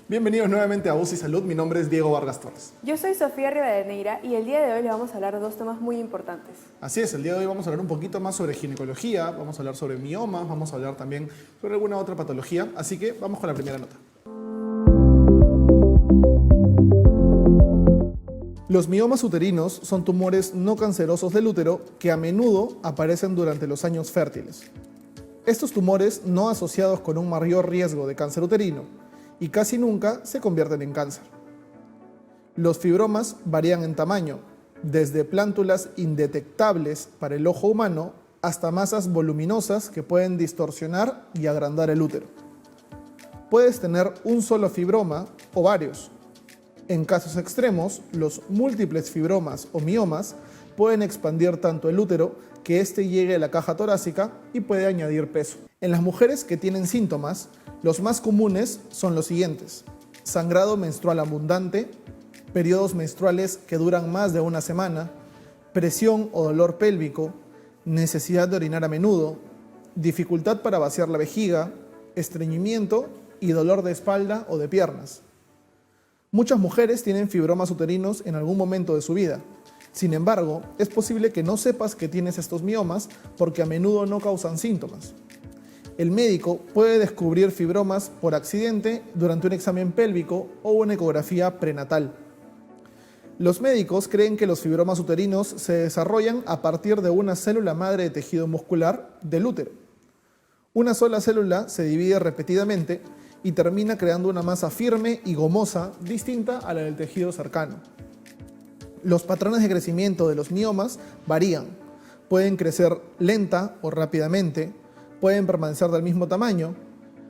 Bienvenidos nuevamente a Voz y Salud, mi nombre es Diego Vargas Torres. Yo soy Sofía Rivadeneira y el día de hoy le vamos a hablar de dos temas muy importantes. Así es, el día de hoy vamos a hablar un poquito más sobre ginecología, vamos a hablar sobre miomas, vamos a hablar también sobre alguna otra patología, así que vamos con la primera nota. Los miomas uterinos son tumores no cancerosos del útero que a menudo aparecen durante los años fértiles. Estos tumores no asociados con un mayor riesgo de cáncer uterino y casi nunca se convierten en cáncer. Los fibromas varían en tamaño, desde plántulas indetectables para el ojo humano hasta masas voluminosas que pueden distorsionar y agrandar el útero. Puedes tener un solo fibroma o varios. En casos extremos, los múltiples fibromas o miomas pueden expandir tanto el útero que éste llegue a la caja torácica y puede añadir peso. En las mujeres que tienen síntomas, los más comunes son los siguientes: sangrado menstrual abundante, periodos menstruales que duran más de una semana, presión o dolor pélvico, necesidad de orinar a menudo, dificultad para vaciar la vejiga, estreñimiento y dolor de espalda o de piernas. Muchas mujeres tienen fibromas uterinos en algún momento de su vida. Sin embargo, es posible que no sepas que tienes estos miomas porque a menudo no causan síntomas. El médico puede descubrir fibromas por accidente durante un examen pélvico o una ecografía prenatal. Los médicos creen que los fibromas uterinos se desarrollan a partir de una célula madre de tejido muscular del útero. Una sola célula se divide repetidamente y termina creando una masa firme y gomosa distinta a la del tejido cercano. Los patrones de crecimiento de los miomas varían. Pueden crecer lenta o rápidamente, pueden permanecer del mismo tamaño.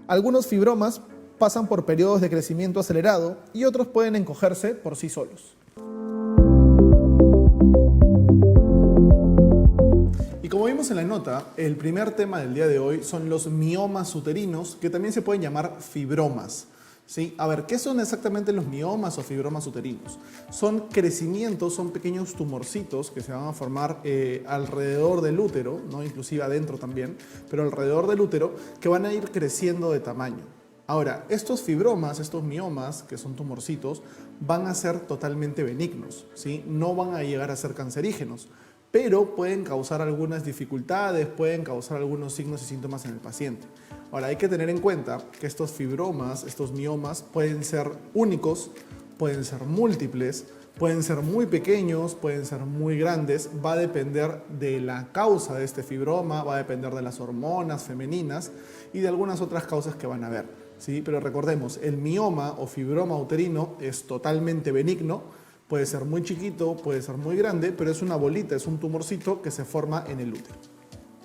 Algunos fibromas pasan por periodos de crecimiento acelerado y otros pueden encogerse por sí solos. Y como vimos en la nota, el primer tema del día de hoy son los miomas uterinos, que también se pueden llamar fibromas. ¿Sí? A ver, ¿qué son exactamente los miomas o fibromas uterinos? Son crecimientos, son pequeños tumorcitos que se van a formar alrededor del útero, ¿no? Inclusive adentro también, pero alrededor del útero, que van a ir creciendo de tamaño. Ahora, estos fibromas, estos miomas, que son tumorcitos, van a ser totalmente benignos, ¿sí? No van a llegar a ser cancerígenos, pero pueden causar algunas dificultades, pueden causar algunos signos y síntomas en el paciente. Ahora, hay que tener en cuenta que estos fibromas, estos miomas, pueden ser únicos, pueden ser múltiples, pueden ser muy pequeños, pueden ser muy grandes. Va a depender de la causa de este fibroma, va a depender de las hormonas femeninas y de algunas otras causas que van a haber, ¿sí? Pero recordemos, el mioma o fibroma uterino es totalmente benigno. Puede ser muy chiquito, puede ser muy grande, pero es una bolita, es un tumorcito que se forma en el útero.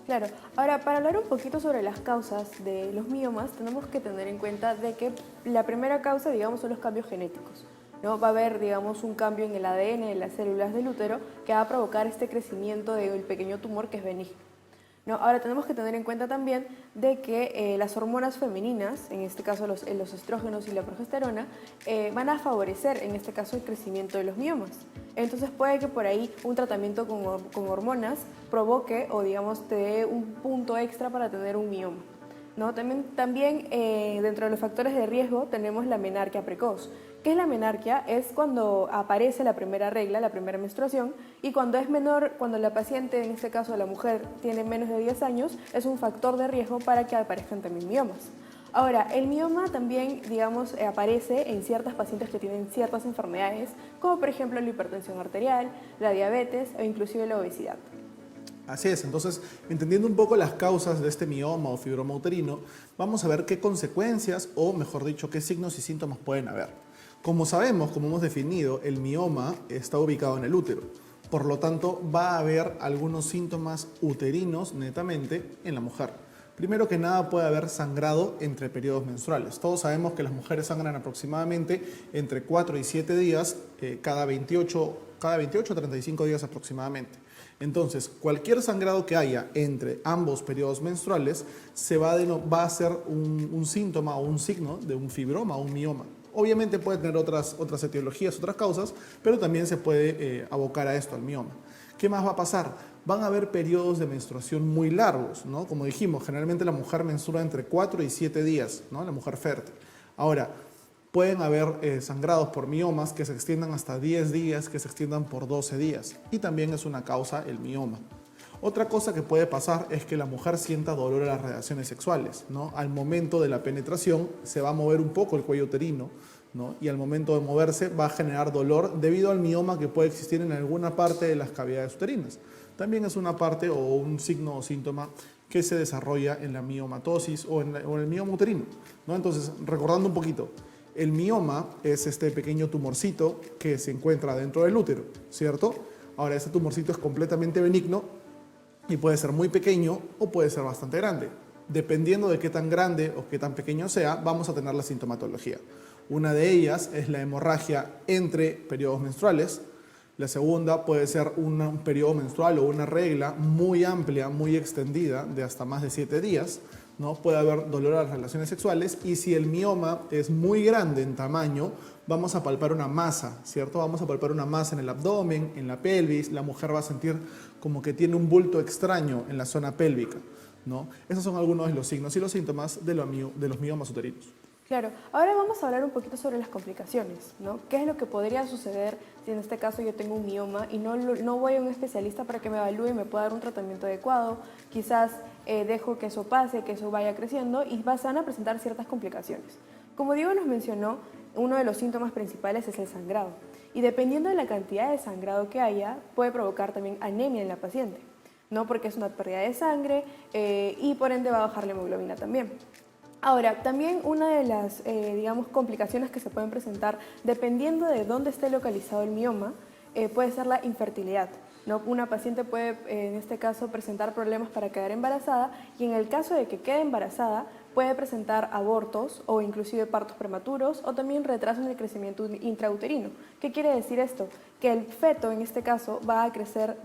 Claro, ahora para hablar un poquito sobre las causas de los miomas, tenemos que tener en cuenta de que la primera causa, digamos, son los cambios genéticos, ¿no? Va a haber, digamos, un cambio en el ADN de las células del útero que va a provocar este crecimiento del pequeño tumor que es benigno, ¿no? Ahora tenemos que tener en cuenta también de que las hormonas femeninas, en este caso los estrógenos y la progesterona, van a favorecer en este caso el crecimiento de los miomas. Entonces puede que por ahí un tratamiento con hormonas provoque o digamos te dé un punto extra para tener un mioma, ¿no? También dentro de los factores de riesgo tenemos la menarquia precoz. ¿Qué es la menarquia? Es cuando aparece la primera regla, la primera menstruación, y cuando es menor, cuando la paciente, en este caso la mujer, tiene menos de 10 años, es un factor de riesgo para que aparezcan también miomas. Ahora, el mioma también, digamos, aparece en ciertas pacientes que tienen ciertas enfermedades, como por ejemplo la hipertensión arterial, la diabetes o inclusive la obesidad. Así es, entonces, entendiendo un poco las causas de este mioma o fibroma uterino, vamos a ver qué consecuencias, o mejor dicho, qué signos y síntomas pueden haber. Como sabemos, como hemos definido, el mioma está ubicado en el útero. Por lo tanto, va a haber algunos síntomas uterinos netamente en la mujer. Primero que nada, puede haber sangrado entre periodos menstruales. Todos sabemos que las mujeres sangran aproximadamente entre 4 y 7 días cada 28 a 35 días aproximadamente. Entonces, cualquier sangrado que haya entre ambos periodos menstruales va a ser un síntoma o un signo de un fibroma o un mioma. Obviamente puede tener otras etiologías, otras causas, pero también se puede abocar a esto, al mioma. ¿Qué más va a pasar? Van a haber periodos de menstruación muy largos, ¿no? Como dijimos, generalmente la mujer menstrua entre 4 y 7 días, ¿no? La mujer fértil. Ahora, pueden haber sangrados por miomas que se extiendan hasta 10 días, que se extiendan por 12 días. Y también es una causa el mioma. Otra cosa que puede pasar es que la mujer sienta dolor a las relaciones sexuales, ¿no? Al momento de la penetración se va a mover un poco el cuello uterino, ¿no? Y al momento de moverse va a generar dolor debido al mioma que puede existir en alguna parte de las cavidades uterinas. También es una parte o un signo o síntoma que se desarrolla en la miomatosis o en el mioma uterino, ¿no? Entonces, recordando un poquito, el mioma es este pequeño tumorcito que se encuentra dentro del útero, ¿cierto? Ahora, este tumorcito es completamente benigno y puede ser muy pequeño o puede ser bastante grande. Dependiendo de qué tan grande o qué tan pequeño sea, vamos a tener la sintomatología. Una de ellas es la hemorragia entre periodos menstruales. La segunda puede ser un periodo menstrual o una regla muy amplia, muy extendida, de hasta más de 7 días, ¿no? Puede haber dolor a las relaciones sexuales y si el mioma es muy grande en tamaño, vamos a palpar una masa, ¿cierto? Vamos a palpar una masa en el abdomen, en la pelvis, la mujer va a sentir como que tiene un bulto extraño en la zona pélvica, ¿no? Esos son algunos de los signos y los síntomas de los miomas uterinos. Claro, ahora vamos a hablar un poquito sobre las complicaciones, ¿no? ¿Qué es lo que podría suceder si en este caso yo tengo un mioma y no voy a un especialista para que me evalúe y me pueda dar un tratamiento adecuado? Quizás dejo que eso pase, que eso vaya creciendo y van a presentar ciertas complicaciones. Como Diego nos mencionó, uno de los síntomas principales es el sangrado y dependiendo de la cantidad de sangrado que haya, puede provocar también anemia en la paciente, ¿no? Porque es una pérdida de sangre y por ende va a bajar la hemoglobina también. Ahora, también una de las, complicaciones que se pueden presentar, dependiendo de dónde esté localizado el mioma, puede ser la infertilidad, ¿no? Una paciente puede, en este caso, presentar problemas para quedar embarazada y en el caso de que quede embarazada, puede presentar abortos o inclusive partos prematuros o también retraso en el crecimiento intrauterino. ¿Qué quiere decir esto? Que el feto, en este caso, va a crecer,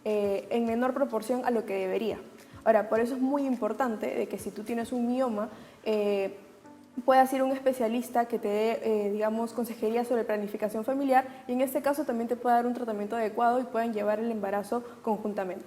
en menor proporción a lo que debería. Ahora, por eso es muy importante de que si tú tienes un mioma, puedas ir a un especialista que te dé, consejería sobre planificación familiar y en este caso también te pueda dar un tratamiento adecuado y puedan llevar el embarazo conjuntamente.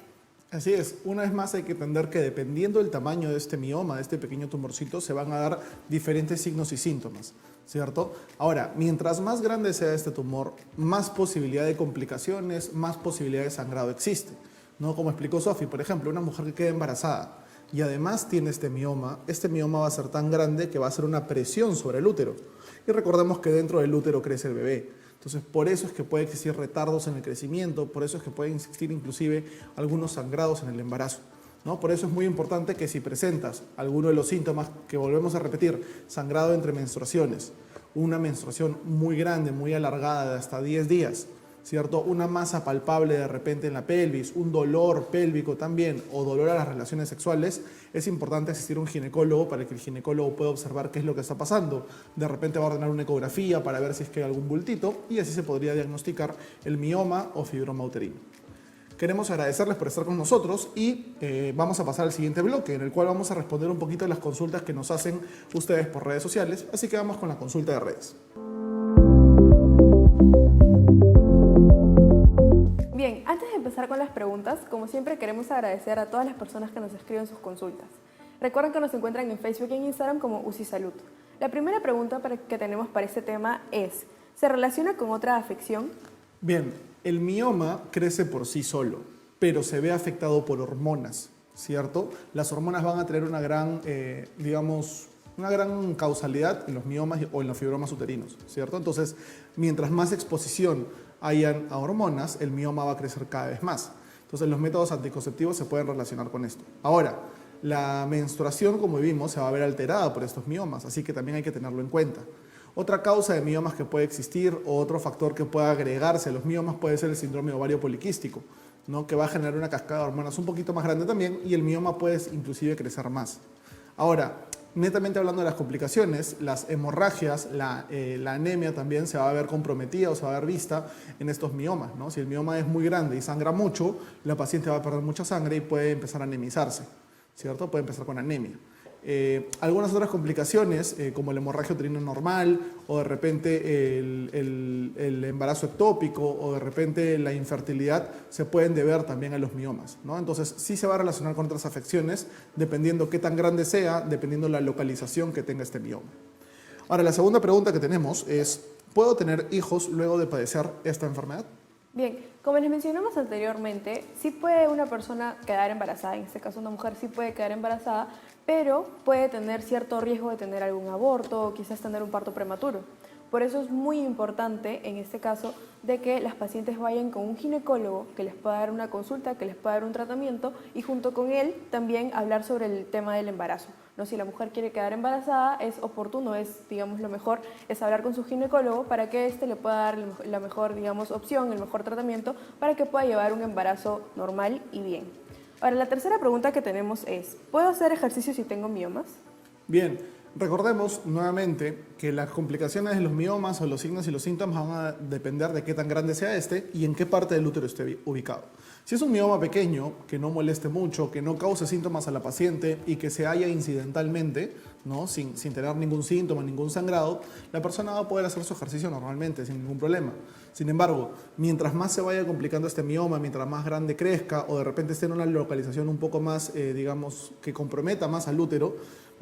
Así es, una vez más hay que entender que dependiendo del tamaño de este mioma, de este pequeño tumorcito, se van a dar diferentes signos y síntomas, ¿cierto? Ahora, mientras más grande sea este tumor, más posibilidad de complicaciones, más posibilidad de sangrado existe, ¿no? Como explicó Sofi, por ejemplo, una mujer que queda embarazada y además tiene este mioma va a ser tan grande que va a hacer una presión sobre el útero. Y recordemos que dentro del útero crece el bebé. Entonces, por eso es que puede existir retardos en el crecimiento, por eso es que pueden existir inclusive algunos sangrados en el embarazo, ¿no? Por eso es muy importante que si presentas alguno de los síntomas, que volvemos a repetir, sangrado entre menstruaciones, una menstruación muy grande, muy alargada de hasta 10 días, ¿cierto? Una masa palpable de repente en la pelvis, un dolor pélvico también o dolor a las relaciones sexuales, es importante asistir a un ginecólogo para que el ginecólogo pueda observar qué es lo que está pasando. De repente va a ordenar una ecografía para ver si es que hay algún bultito y así se podría diagnosticar el mioma o fibroma uterino. Queremos agradecerles por estar con nosotros y vamos a pasar al siguiente bloque en el cual vamos a responder un poquito a las consultas que nos hacen ustedes por redes sociales, así que vamos con la consulta de redes. Bien, antes de empezar con las preguntas, como siempre queremos agradecer a todas las personas que nos escriben sus consultas. Recuerden que nos encuentran en Facebook y en Instagram como UCI Salud. La primera pregunta que tenemos para este tema es, ¿se relaciona con otra afección? Bien, el mioma crece por sí solo, pero se ve afectado por hormonas, ¿cierto? Las hormonas van a tener una gran causalidad en los miomas o en los fibromas uterinos, ¿cierto? Entonces, mientras más exposición hayan a hormonas, el mioma va a crecer cada vez más. Entonces, los métodos anticonceptivos se pueden relacionar con esto. Ahora, la menstruación, como vimos, se va a ver alterada por estos miomas, así que también hay que tenerlo en cuenta. Otra causa de miomas que puede existir o otro factor que pueda agregarse a los miomas puede ser el síndrome ovario poliquístico, ¿no? Que va a generar una cascada de hormonas un poquito más grande también y el mioma puede inclusive crecer más. Ahora, Netamente hablando de las complicaciones, las hemorragias, la anemia también se va a ver comprometida o se va a ver vista en estos miomas, ¿no? Si el mioma es muy grande y sangra mucho, la paciente va a perder mucha sangre y puede empezar a anemizarse, ¿cierto? Puede empezar con anemia. Algunas otras complicaciones, como el hemorragia uterina normal, o de repente el embarazo ectópico, o de repente la infertilidad, se pueden deber también a los miomas, ¿no? Entonces, sí se va a relacionar con otras afecciones, dependiendo qué tan grande sea, dependiendo la localización que tenga este mioma. Ahora, la segunda pregunta que tenemos es, ¿puedo tener hijos luego de padecer esta enfermedad? Bien, como les mencionamos anteriormente, sí puede una persona quedar embarazada, en este caso una mujer sí puede quedar embarazada, pero puede tener cierto riesgo de tener algún aborto o quizás tener un parto prematuro. Por eso es muy importante, en este caso, de que las pacientes vayan con un ginecólogo que les pueda dar una consulta, que les pueda dar un tratamiento y junto con él también hablar sobre el tema del embarazo. ¿No? Si la mujer quiere quedar embarazada, es oportuno, digamos, lo mejor es hablar con su ginecólogo para que éste le pueda dar la mejor, digamos, opción, el mejor tratamiento para que pueda llevar un embarazo normal y bien. Ahora, la tercera pregunta que tenemos es, ¿puedo hacer ejercicio si tengo miomas? Bien, recordemos nuevamente que las complicaciones de los miomas o los signos y los síntomas van a depender de qué tan grande sea este y en qué parte del útero esté ubicado. Si es un mioma pequeño, que no moleste mucho, que no cause síntomas a la paciente y que se halla incidentalmente, ¿no? sin tener ningún síntoma, ningún sangrado, la persona va a poder hacer su ejercicio normalmente, sin ningún problema. Sin embargo, mientras más se vaya complicando este mioma, mientras más grande crezca o de repente esté en una localización un poco más, digamos, que comprometa más al útero,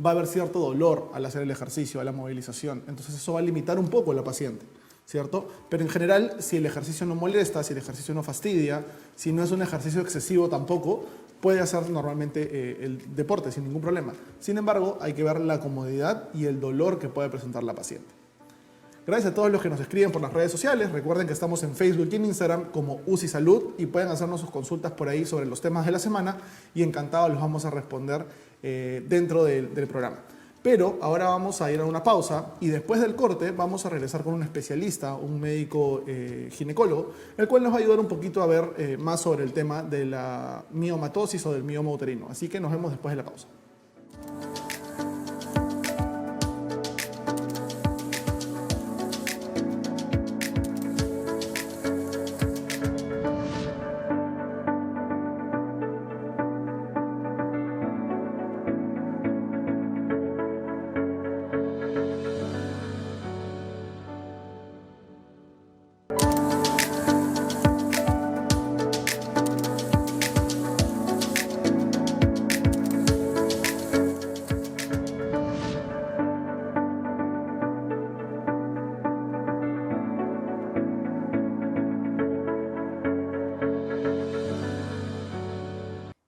va a haber cierto dolor al hacer el ejercicio, a la movilización. Entonces eso va a limitar un poco a la paciente, ¿cierto? Pero en general, si el ejercicio no molesta, si el ejercicio no fastidia, si no es un ejercicio excesivo tampoco, puede hacer normalmente el deporte sin ningún problema. Sin embargo, hay que ver la comodidad y el dolor que puede presentar la paciente. Gracias a todos los que nos escriben por las redes sociales. Recuerden que estamos en Facebook y en Instagram como UCI Salud y pueden hacernos sus consultas por ahí sobre los temas de la semana y encantados los vamos a responder dentro del programa. Pero ahora vamos a ir a una pausa y después del corte vamos a regresar con un especialista, un médico ginecólogo, el cual nos va a ayudar un poquito a ver más sobre el tema de la miomatosis o del mioma uterino. Así que nos vemos después de la pausa.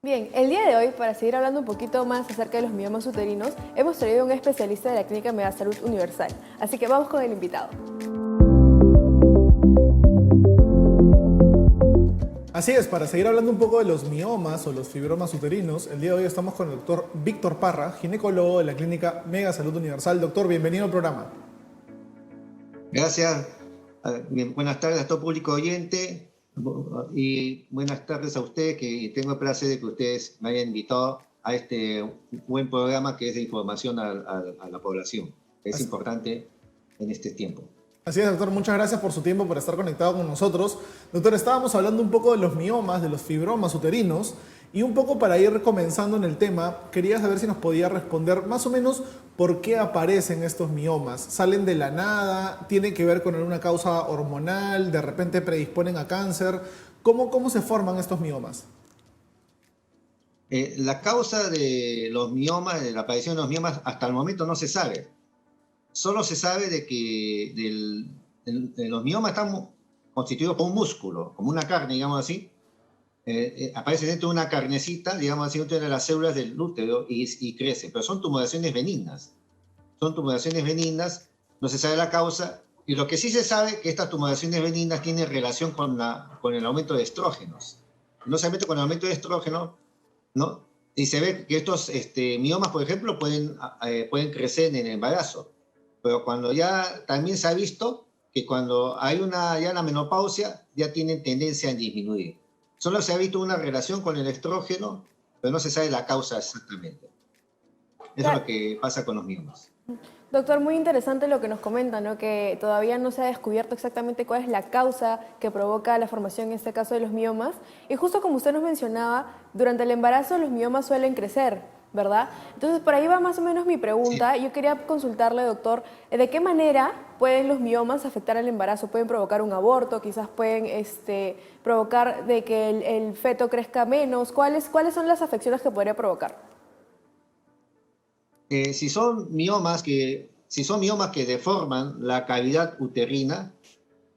Bien, el día de hoy, para seguir hablando un poquito más acerca de los miomas uterinos, hemos traído a un especialista de la Clínica Megasalud Universal. Así que vamos con el invitado. Así es, para seguir hablando un poco de los miomas o los fibromas uterinos, el día de hoy estamos con el doctor Víctor Parra, ginecólogo de la Clínica Megasalud Universal. Doctor, bienvenido al programa. Gracias. Buenas tardes a todo público oyente y buenas tardes a ustedes, que tengo el placer de que ustedes me hayan invitado a este buen programa que es de información a la población. Es importante en este tiempo. Así es, doctor. Muchas gracias por su tiempo, por estar conectado con nosotros. Doctor, estábamos hablando un poco de los miomas, de los fibromas uterinos, y un poco para ir comenzando en el tema, quería saber si nos podía responder más o menos por qué aparecen estos miomas. ¿Salen de la nada? ¿Tiene que ver con alguna causa hormonal? ¿De repente predisponen a cáncer? ¿Cómo se forman estos miomas? La causa de los miomas, de la aparición de los miomas, hasta el momento no se sabe. Solo se sabe de que los miomas están constituidos por un músculo, como una carne, digamos así. Aparece dentro de una carnecita, digamos así, dentro de las células del útero y crece. Pero son tumoraciones benignas. Son tumoraciones benignas, no se sabe la causa. Y lo que sí se sabe es que estas tumoraciones benignas tienen relación con el aumento de estrógenos. No solamente con el aumento de estrógenos, ¿no? Y se ve que estos miomas, por ejemplo, pueden crecer en el embarazo. Pero cuando ya también se ha visto que cuando hay ya la menopausia, ya tienen tendencia a disminuir. Solo se ha visto una relación con el estrógeno, pero no se sabe la causa exactamente. Eso es lo que pasa con los miomas. Doctor, muy interesante lo que nos comenta, ¿no? Que todavía no se ha descubierto exactamente cuál es la causa que provoca la formación, en este caso, de los miomas. Y justo como usted nos mencionaba, durante el embarazo los miomas suelen crecer, ¿verdad? Entonces, por ahí va más o menos mi pregunta. Sí. Yo quería consultarle, doctor, ¿de qué manera pueden los miomas afectar al embarazo? ¿Pueden provocar un aborto? Quizás pueden provocar de que el feto crezca menos. ¿Cuáles son las afecciones que podría provocar? Si son miomas que deforman la cavidad uterina,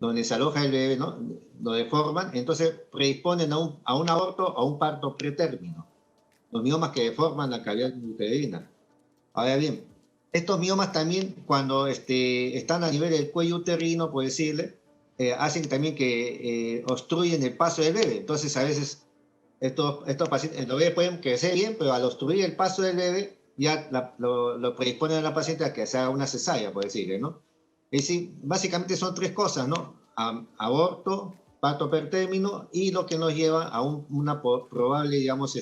donde se aloja el bebé, ¿no? Lo deforman, entonces predisponen a un aborto o a un parto pretérmino. Los miomas que deforman la cavidad uterina. Ahora bien, estos miomas también, cuando están a nivel del cuello uterino, por decirle, hacen también que obstruyen el paso del bebé. Entonces, a veces, estos pacientes, los bebés pueden crecer bien, pero al obstruir el paso del bebé, ya lo predisponen a la paciente a que se haga una cesárea, por decirle, ¿no? Es decir, básicamente son tres cosas, ¿no? Aborto, parto pretérmino y lo que nos lleva a una probable, digamos,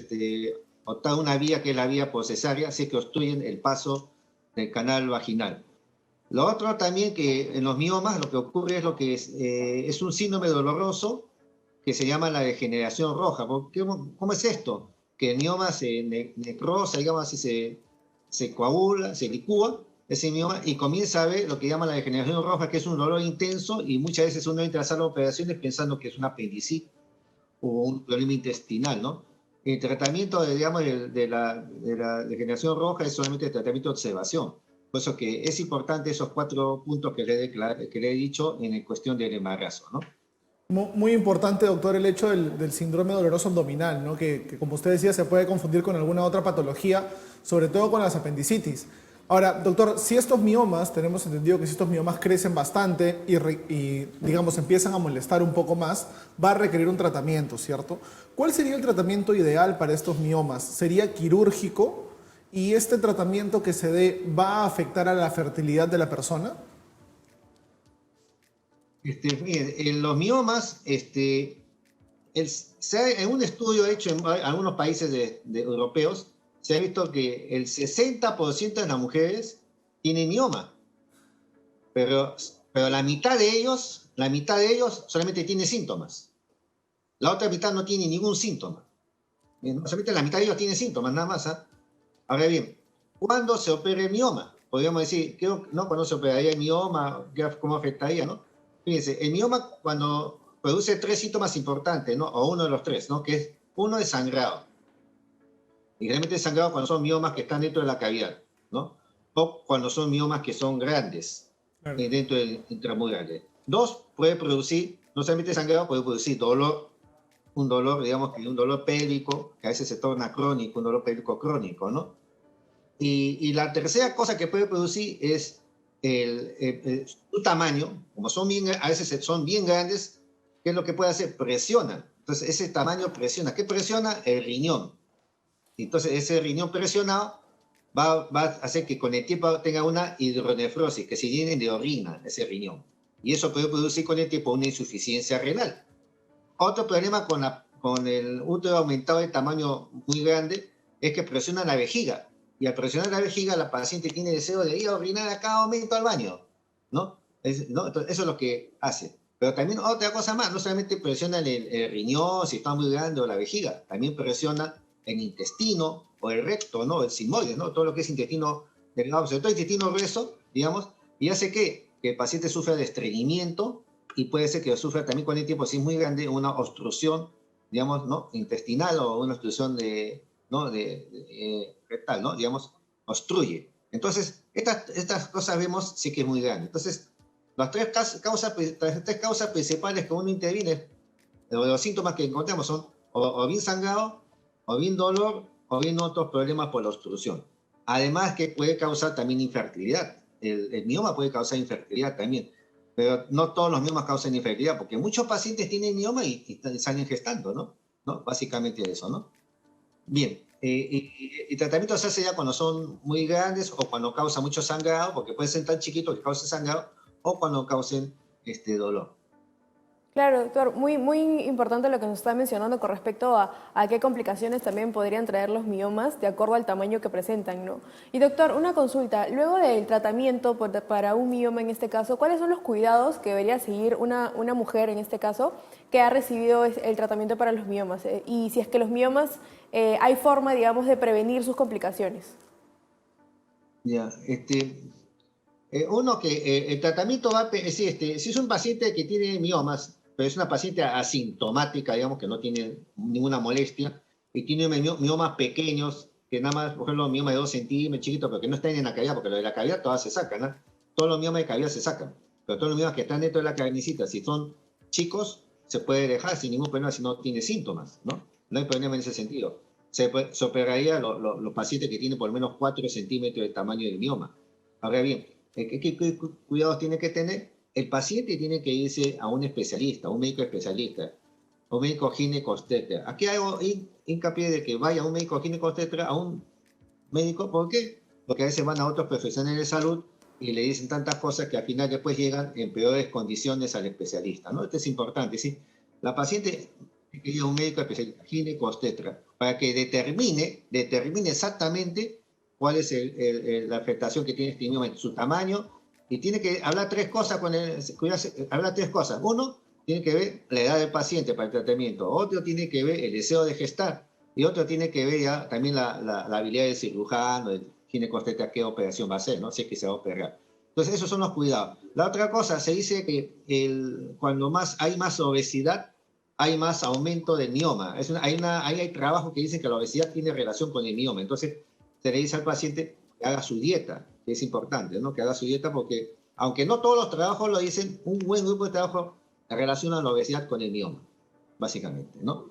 optar una vía que es la vía por cesárea, así que obstruyen el paso del canal vaginal. Lo otro también que en los miomas lo que ocurre es lo que es un síndrome doloroso que se llama la degeneración roja. ¿Cómo es esto? Que el mioma se necrosa, digamos así, se coagula, se licúa ese mioma y comienza a ver lo que llama la degeneración roja, que es un dolor intenso y muchas veces uno entra a hacer operaciones pensando que es una apendicitis o un problema intestinal, ¿no? El tratamiento, digamos, de la degeneración roja es solamente el tratamiento de observación. Por eso que es importante esos 4 puntos que le he dicho en cuestión del embarazo, ¿no? Muy importante, doctor, el hecho del síndrome doloroso abdominal, ¿no? Que, como usted decía, se puede confundir con alguna otra patología, sobre todo con las apendicitis. Ahora, doctor, si estos miomas, tenemos entendido que si estos miomas crecen bastante y, digamos, empiezan a molestar un poco más, va a requerir un tratamiento, ¿cierto? ¿Cuál sería el tratamiento ideal para estos miomas? ¿Sería quirúrgico? ¿Y este tratamiento que se dé va a afectar a la fertilidad de la persona? Miren, en los miomas, en un estudio hecho en algunos países europeos, se ha visto que el 60% de las mujeres tienen mioma, pero la mitad de ellos solamente tiene síntomas. La otra mitad no tiene ningún síntoma. Bien, solamente la mitad de ellos tiene síntomas, nada más. ¿Ah? Ahora bien, ¿cuándo se opera el mioma? Podríamos decir, ¿no? ¿Cuándo se operaría el mioma? ¿Cómo afectaría, no? Fíjense, el mioma cuando produce 3 síntomas importantes, ¿no? O uno de los 3, ¿no? Que es, uno es sangrado. Y generalmente es sangrado cuando son miomas que están dentro de la cavidad, ¿no? O cuando son miomas que son grandes, Claro. dentro del intramural. 2, puede producir, no solamente sangrado, puede producir dolor, un dolor, digamos que un dolor pélvico, que a veces se torna crónico, un dolor pélvico crónico, ¿no? Y la tercera cosa que puede producir es su tamaño, como a veces son bien grandes, ¿qué es lo que puede hacer? Presiona. Entonces, ese tamaño presiona. ¿Qué presiona? El riñón. Entonces, ese riñón presionado va a hacer que con el tiempo tenga una hidronefrosis, que se llene de orina ese riñón. Y eso puede producir con el tiempo una insuficiencia renal. Otro problema con el útero aumentado de tamaño muy grande es que presiona la vejiga. Y al presionar la vejiga, la paciente tiene deseo de ir a orinar a cada momento al baño, ¿no? ¿No? Entonces, eso es lo que hace. Pero también otra cosa más, no solamente presiona el riñón, si está muy grande, o la vejiga, también presiona el intestino o el recto, ¿no? El sigmoide, ¿no? Todo lo que es intestino delgado, sobre todo el intestino grueso, digamos, y hace que el paciente sufra de estreñimiento y puede ser que sufra también con el tiempo, si es muy grande, una obstrucción, digamos, ¿no? Intestinal o una obstrucción ¿no? rectal, ¿no? Digamos, obstruye. Entonces, estas cosas vemos sí que es muy grande. Entonces, las tres causas principales que uno interviene, los síntomas que encontramos son o bien sangrado, o bien dolor, o bien otros problemas por la obstrucción. Además que puede causar también infertilidad. El mioma puede causar infertilidad también. Pero no todos los miomas causan infertilidad, porque muchos pacientes tienen mioma y salen gestando, ¿no? Básicamente eso, ¿no? Bien, y tratamiento se hace ya cuando son muy grandes o cuando causa mucho sangrado, porque pueden ser tan chiquitos que causen sangrado, o cuando causen dolor. Claro, doctor, muy importante lo que nos está mencionando con respecto a qué complicaciones también podrían traer los miomas de acuerdo al tamaño que presentan, ¿no? Y doctor, una consulta, luego del tratamiento para un mioma en este caso, ¿cuáles son los cuidados que debería seguir una mujer en este caso que ha recibido el tratamiento para los miomas? Y si es que los miomas, hay forma, digamos, de prevenir sus complicaciones. Ya, uno que el tratamiento va, si es un paciente que tiene miomas, pero es una paciente asintomática, digamos, que no tiene ninguna molestia, y tiene miomas pequeños, que nada más, por ejemplo, miomas de 2 centímetros, chiquitos, pero que no están en la cavidad, porque lo de la cavidad todas se sacan, ¿no? Todos los miomas de cavidad se sacan, pero todos los miomas que están dentro de la carnecita, si son chicos, se puede dejar sin ningún problema si no tiene síntomas, ¿no? No hay problema en ese sentido. Se operaría los pacientes que tienen por lo menos 4 centímetros de tamaño del mioma. Ahora bien, ¿qué cuidados tiene que tener? El paciente tiene que irse a un especialista, a un médico especialista, a un médico ginecobstetra. Aquí hago hincapié de que vaya a un médico ginecobstetra, a un médico, ¿por qué? Porque a veces van a otros profesionales de salud y le dicen tantas cosas que al final después llegan en peores condiciones al especialista, ¿no? Esto es importante, ¿sí? La paciente tiene que ir a un médico especialista, ginecobstetra, para que determine exactamente cuál es la afectación que tiene este mioma, su tamaño, y tiene que hablar 3 cosas con él, hablar 3 cosas. Uno, tiene que ver la edad del paciente para el tratamiento. Otro tiene que ver el deseo de gestar. Y otro tiene que ver ya también la habilidad del cirujano, del ginecobstetra, qué operación va a hacer, ¿no? Si es que se va a operar. Entonces, esos son los cuidados. La otra cosa, se dice que cuando hay más obesidad, hay más aumento del mioma. Hay trabajos que dicen que la obesidad tiene relación con el mioma. Entonces, se le dice al paciente que haga su dieta, que es importante, ¿no? Que haga su dieta porque, aunque no todos los trabajos lo dicen, un buen grupo de trabajo relaciona la obesidad con el mioma, básicamente, ¿no?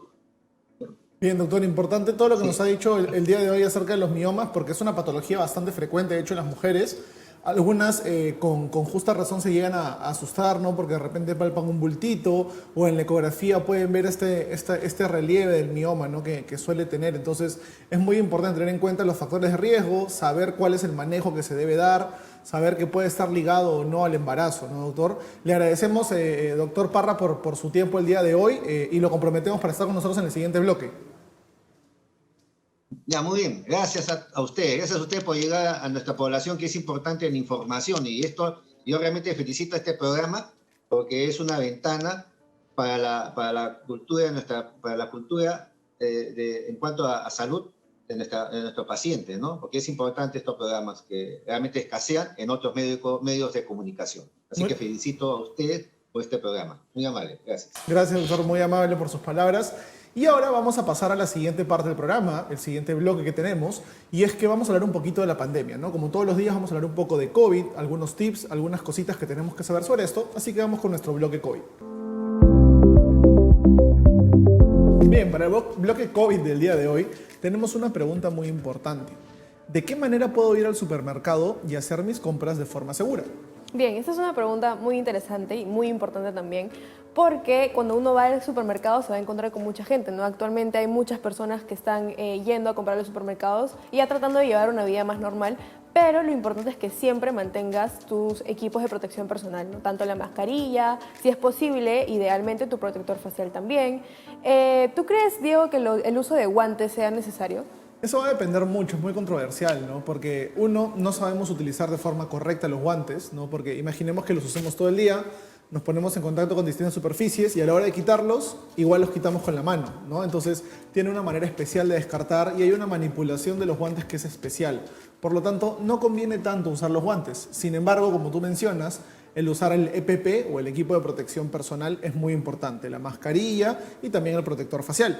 Bien, doctor, importante todo lo que Sí. nos ha dicho el día de hoy acerca de los miomas, porque es una patología bastante frecuente, de hecho, en las mujeres. Algunas con justa razón se llegan a asustar, ¿no? Porque de repente palpan un bultito o en la ecografía pueden ver este relieve del mioma, ¿no? Que suele tener. Entonces es muy importante tener en cuenta los factores de riesgo, saber cuál es el manejo que se debe dar, saber que puede estar ligado o no al embarazo, ¿no, doctor? Le agradecemos, doctor Parra, por su tiempo el día de hoy y lo comprometemos para estar con nosotros en el siguiente bloque. Ya, muy bien. Gracias a ustedes. Gracias a ustedes por llegar a nuestra población, que es importante la información. Y esto, yo realmente felicito a este programa porque es una ventana para la cultura, para la cultura en cuanto a salud de nuestros pacientes, ¿no? Porque es importante estos programas que realmente escasean en otros medios de comunicación. Así que felicito a ustedes por este programa. Muy amable. Gracias. Gracias, doctor, muy amable por sus palabras. Y ahora vamos a pasar a la siguiente parte del programa, el siguiente bloque que tenemos, y es que vamos a hablar un poquito de la pandemia, ¿no? Como todos los días vamos a hablar un poco de COVID, algunos tips, algunas cositas que tenemos que saber sobre esto, así que vamos con nuestro bloque COVID. Bien, para el bloque COVID del día de hoy tenemos una pregunta muy importante. ¿De qué manera puedo ir al supermercado y hacer mis compras de forma segura? Bien, esta es una pregunta muy interesante y muy importante también, porque cuando uno va al supermercado se va a encontrar con mucha gente, ¿no? Actualmente hay muchas personas que están yendo a comprar a los supermercados y ya tratando de llevar una vida más normal, pero lo importante es que siempre mantengas tus equipos de protección personal, ¿no? Tanto la mascarilla, si es posible, idealmente tu protector facial también. ¿Tú crees, Diego, que el uso de guantes sea necesario? Eso va a depender mucho, es muy controversial, ¿no? Porque uno, no sabemos utilizar de forma correcta los guantes, ¿no? Porque imaginemos que los usemos todo el día, nos ponemos en contacto con distintas superficies y a la hora de quitarlos, igual los quitamos con la mano, ¿no? Entonces tiene una manera especial de descartar y hay una manipulación de los guantes que es especial. Por lo tanto, no conviene tanto usar los guantes. Sin embargo, como tú mencionas, el usar el EPP o el equipo de protección personal es muy importante, la mascarilla y también el protector facial.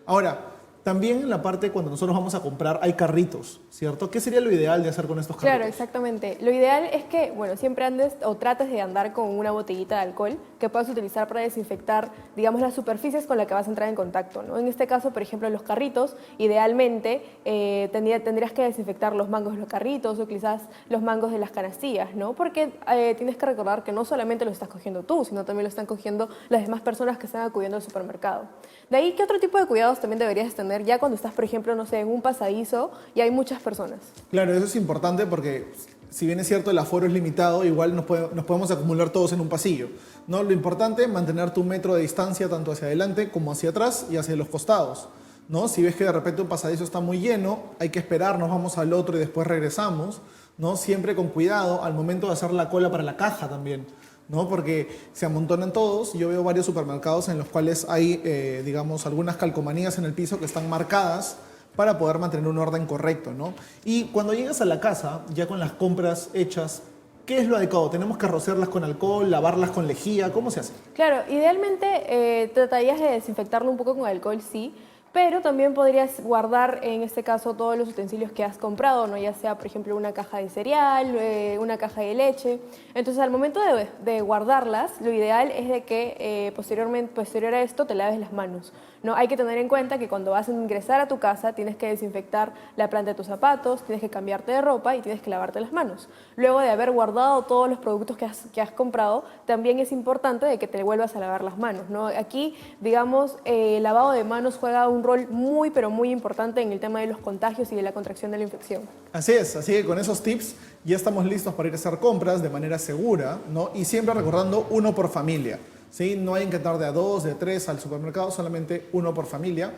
Ahora, también en la parte cuando nosotros vamos a comprar hay carritos, ¿cierto? ¿Qué sería lo ideal de hacer con estos carritos? Claro, exactamente. Lo ideal es que, bueno, siempre andes o trates de andar con una botellita de alcohol que puedas utilizar para desinfectar, digamos, las superficies con las que vas a entrar en contacto, ¿no? En este caso, por ejemplo, los carritos, idealmente tendrías que desinfectar los mangos de los carritos o quizás los mangos de las canastillas, ¿no? Porque tienes que recordar que no solamente lo estás cogiendo tú, sino también lo están cogiendo las demás personas que están acudiendo al supermercado. De ahí, ¿qué otro tipo de cuidados también deberías tener ya cuando estás, por ejemplo, no sé, en un pasadizo y hay muchas personas? Claro, eso es importante porque Si bien es cierto el aforo es limitado, igual nos podemos acumular todos en un pasillo, ¿no? Lo importante, mantener tu metro de distancia tanto hacia adelante como hacia atrás y hacia los costados, ¿no? Si ves que de repente un pasadizo está muy lleno, hay que esperar, nos vamos al otro y después regresamos, ¿no? Siempre con cuidado al momento de hacer la cola para la caja también, ¿no? Porque se amontonan todos. Yo veo varios supermercados en los cuales hay, digamos, algunas calcomanías en el piso que están marcadas para poder mantener un orden correcto, ¿no? Y cuando llegas a la casa, ya con las compras hechas, ¿qué es lo adecuado? ¿Tenemos que rociarlas con alcohol, lavarlas con lejía? ¿Cómo se hace? Claro, idealmente tratarías de desinfectarlo un poco con alcohol, sí, pero también podrías guardar en este caso todos los utensilios que has comprado, ¿no? Ya sea, por ejemplo, una caja de cereal, una caja de leche. Entonces, al momento de guardarlas, lo ideal es de que posterior a esto te laves las manos, ¿no? Hay que tener en cuenta que cuando vas a ingresar a tu casa tienes que desinfectar la planta de tus zapatos, tienes que cambiarte de ropa y tienes que lavarte las manos. Luego de haber guardado todos los productos que has comprado, también es importante de que te vuelvas a lavar las manos, ¿no? Aquí, digamos, el lavado de manos juega un rol muy, pero muy importante en el tema de los contagios y de la contracción de la infección. Así es, así que con esos tips ya estamos listos para ir a hacer compras de manera segura, ¿no? Y siempre recordando uno por familia, ¿sí? No hay que entrar de a dos, de tres al supermercado, solamente uno por familia.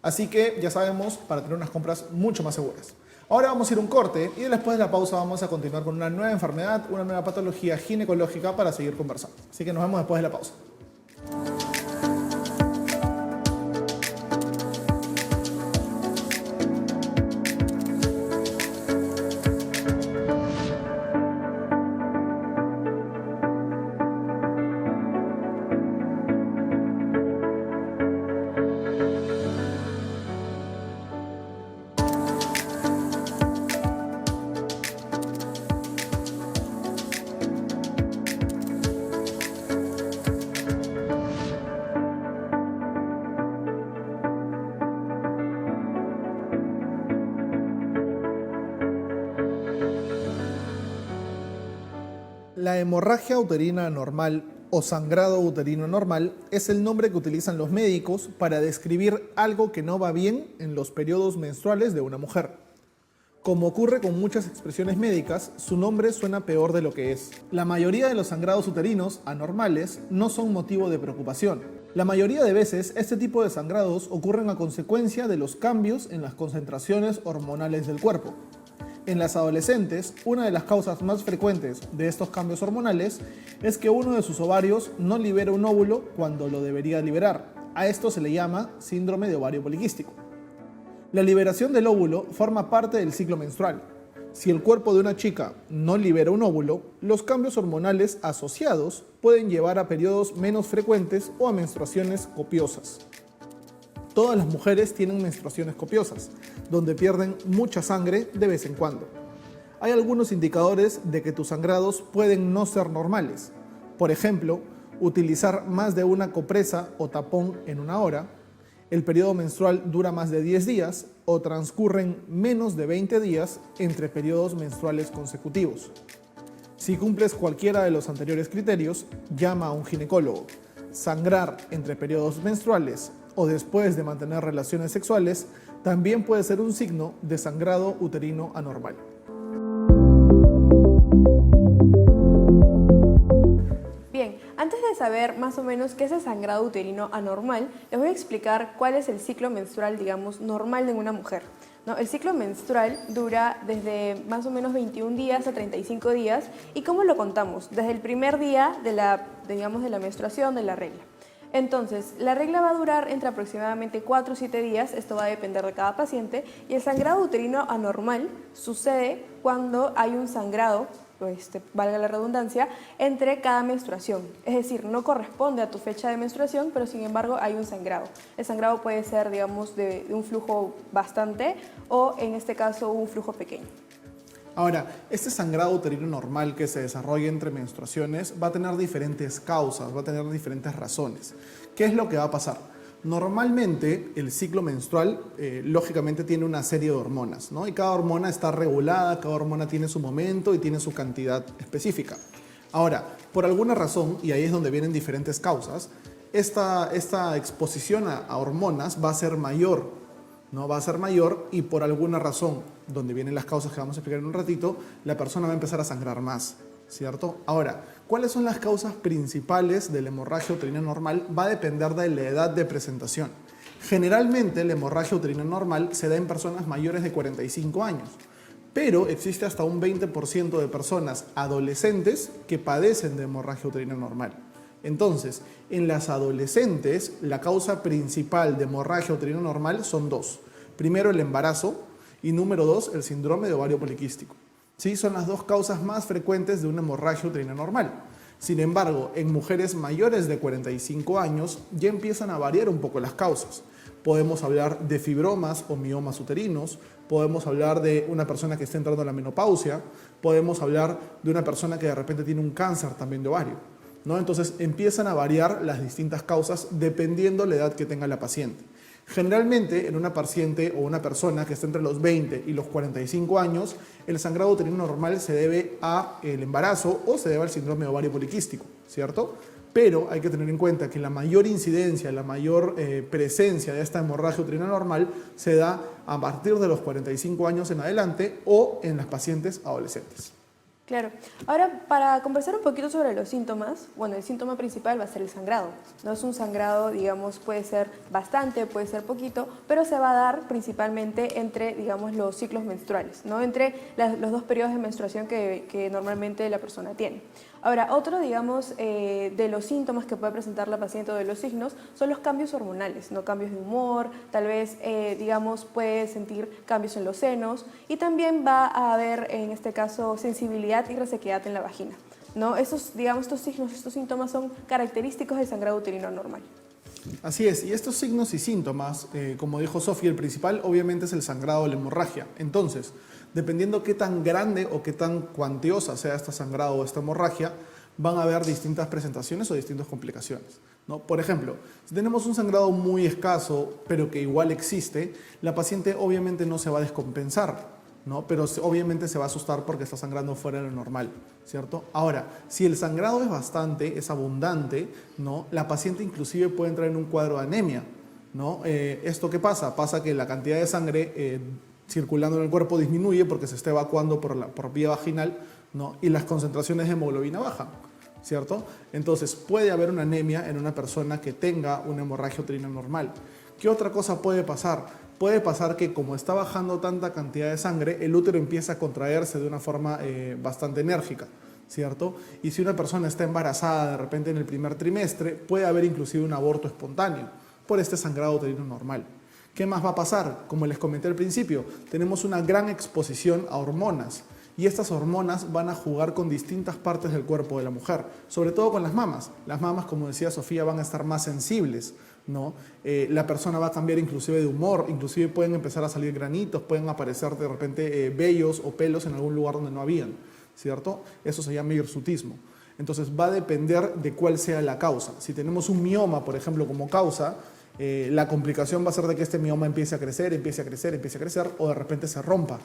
Así que ya sabemos, para tener unas compras mucho más seguras. Ahora vamos a ir a un corte y después de la pausa vamos a continuar con una nueva enfermedad, una nueva patología ginecológica para seguir conversando. Así que nos vemos después de la pausa. La hemorragia uterina anormal o sangrado uterino anormal es el nombre que utilizan los médicos para describir algo que no va bien en los periodos menstruales de una mujer. Como ocurre con muchas expresiones médicas, su nombre suena peor de lo que es. La mayoría de los sangrados uterinos anormales no son motivo de preocupación. La mayoría de veces este tipo de sangrados ocurren a consecuencia de los cambios en las concentraciones hormonales del cuerpo. En las adolescentes, una de las causas más frecuentes de estos cambios hormonales es que uno de sus ovarios no libera un óvulo cuando lo debería liberar. A esto se le llama síndrome de ovario poliquístico. La liberación del óvulo forma parte del ciclo menstrual. Si el cuerpo de una chica no libera un óvulo, los cambios hormonales asociados pueden llevar a periodos menos frecuentes o a menstruaciones copiosas. Todas las mujeres tienen menstruaciones copiosas, donde pierden mucha sangre de vez en cuando. Hay algunos indicadores de que tus sangrados pueden no ser normales. Por ejemplo, utilizar más de una compresa o tapón en una hora, el periodo menstrual dura más de 10 días o transcurren menos de 20 días entre periodos menstruales consecutivos. Si cumples cualquiera de los anteriores criterios, llama a un ginecólogo. Sangrar entre periodos menstruales o después de mantener relaciones sexuales también puede ser un signo de sangrado uterino anormal. Bien, antes de saber más o menos qué es el sangrado uterino anormal, les voy a explicar cuál es el ciclo menstrual, digamos, normal de una mujer, ¿no? El ciclo menstrual dura desde más o menos 21 días a 35 días. ¿Y cómo lo contamos? Desde el primer día de la menstruación, de la regla. Entonces, la regla va a durar entre aproximadamente 4 o 7 días, esto va a depender de cada paciente, y el sangrado uterino anormal sucede cuando hay un sangrado, valga la redundancia, entre cada menstruación. Es decir, no corresponde a tu fecha de menstruación, pero sin embargo hay un sangrado. El sangrado puede ser, digamos, de un flujo bastante o, en este caso, un flujo pequeño. Ahora, este sangrado uterino normal que se desarrolla entre menstruaciones va a tener diferentes causas, va a tener diferentes razones. ¿Qué es lo que va a pasar? Normalmente el ciclo menstrual lógicamente tiene una serie de hormonas, ¿no? Y cada hormona está regulada, cada hormona tiene su momento y tiene su cantidad específica. Ahora, por alguna razón, y ahí es donde vienen diferentes causas, esta exposición a hormonas va a ser mayor ¿no? Va a ser mayor y por alguna razón, donde vienen las causas que vamos a explicar en un ratito, la persona va a empezar a sangrar más, ¿cierto? Ahora, ¿cuáles son las causas principales de la hemorragia uterina normal? Va a depender de la edad de presentación. Generalmente, la hemorragia uterina normal se da en personas mayores de 45 años, pero existe hasta un 20% de personas adolescentes que padecen de hemorragia uterina normal. Entonces, en las adolescentes, la causa principal de hemorragia uterina normal son dos. Primero, el embarazo y número dos, el síndrome de ovario poliquístico. ¿Sí? Son las dos causas más frecuentes de una hemorragia uterina normal. Sin embargo, en mujeres mayores de 45 años ya empiezan a variar un poco las causas. Podemos hablar de fibromas o miomas uterinos, podemos hablar de una persona que está entrando a la menopausia, podemos hablar de una persona que de repente tiene un cáncer también de ovario, ¿no? Entonces empiezan a variar las distintas causas dependiendo la edad que tenga la paciente. Generalmente en una paciente o una persona que está entre los 20 y los 45 años, el sangrado uterino normal se debe al embarazo o se debe al síndrome de ovario poliquístico, ¿cierto? Pero hay que tener en cuenta que la mayor incidencia, la mayor presencia de esta hemorragia uterina normal se da a partir de los 45 años en adelante o en las pacientes adolescentes. Claro. Ahora, para conversar un poquito sobre los síntomas, bueno, el síntoma principal va a ser el sangrado. No es un sangrado, digamos, puede ser bastante, puede ser poquito, pero se va a dar principalmente entre, digamos, los ciclos menstruales, ¿no? Entre los dos periodos de menstruación que normalmente la persona tiene. Ahora, otro, digamos, de los síntomas que puede presentar la paciente o de los signos son los cambios hormonales, ¿no? Cambios de humor, tal vez, digamos, puede sentir cambios en los senos y también va a haber, en este caso, sensibilidad y resequedad en la vagina, ¿no? Estos, digamos, estos signos, estos síntomas son característicos del sangrado uterino normal. Así es, y estos signos y síntomas, como dijo Sofía, el principal obviamente es el sangrado o la hemorragia. Entonces, dependiendo qué tan grande o qué tan cuantiosa sea este sangrado o esta hemorragia, van a haber distintas presentaciones o distintas complicaciones, ¿no? Por ejemplo, si tenemos un sangrado muy escaso, pero que igual existe, la paciente obviamente no se va a descompensar, ¿no? Pero obviamente se va a asustar porque está sangrando fuera de lo normal, ¿cierto? Ahora, si el sangrado es bastante, es abundante, ¿no? La paciente inclusive puede entrar en un cuadro de anemia, ¿no? ¿Esto qué pasa? Pasa que la cantidad de sangre circulando en el cuerpo disminuye porque se está evacuando por vía vaginal, ¿no? Y las concentraciones de hemoglobina bajan, ¿cierto? Entonces puede haber una anemia en una persona que tenga una hemorragia uterina normal. ¿Qué otra cosa puede pasar? Puede pasar que como está bajando tanta cantidad de sangre, el útero empieza a contraerse de una forma bastante enérgica, ¿cierto? Y si una persona está embarazada de repente en el primer trimestre, puede haber inclusive un aborto espontáneo por este sangrado uterino normal. ¿Qué más va a pasar? Como les comenté al principio, tenemos una gran exposición a hormonas y estas hormonas van a jugar con distintas partes del cuerpo de la mujer, sobre todo con las mamas. Las mamas, como decía Sofía, van a estar más sensibles, ¿no? La persona va a cambiar inclusive de humor, inclusive pueden empezar a salir granitos, pueden aparecer de repente vellos o pelos en algún lugar donde no habían, ¿cierto? Eso se llama hirsutismo. Entonces va a depender de cuál sea la causa. Si tenemos un mioma, por ejemplo, como causa, la complicación va a ser de que este mioma empiece a crecer, o de repente se rompa,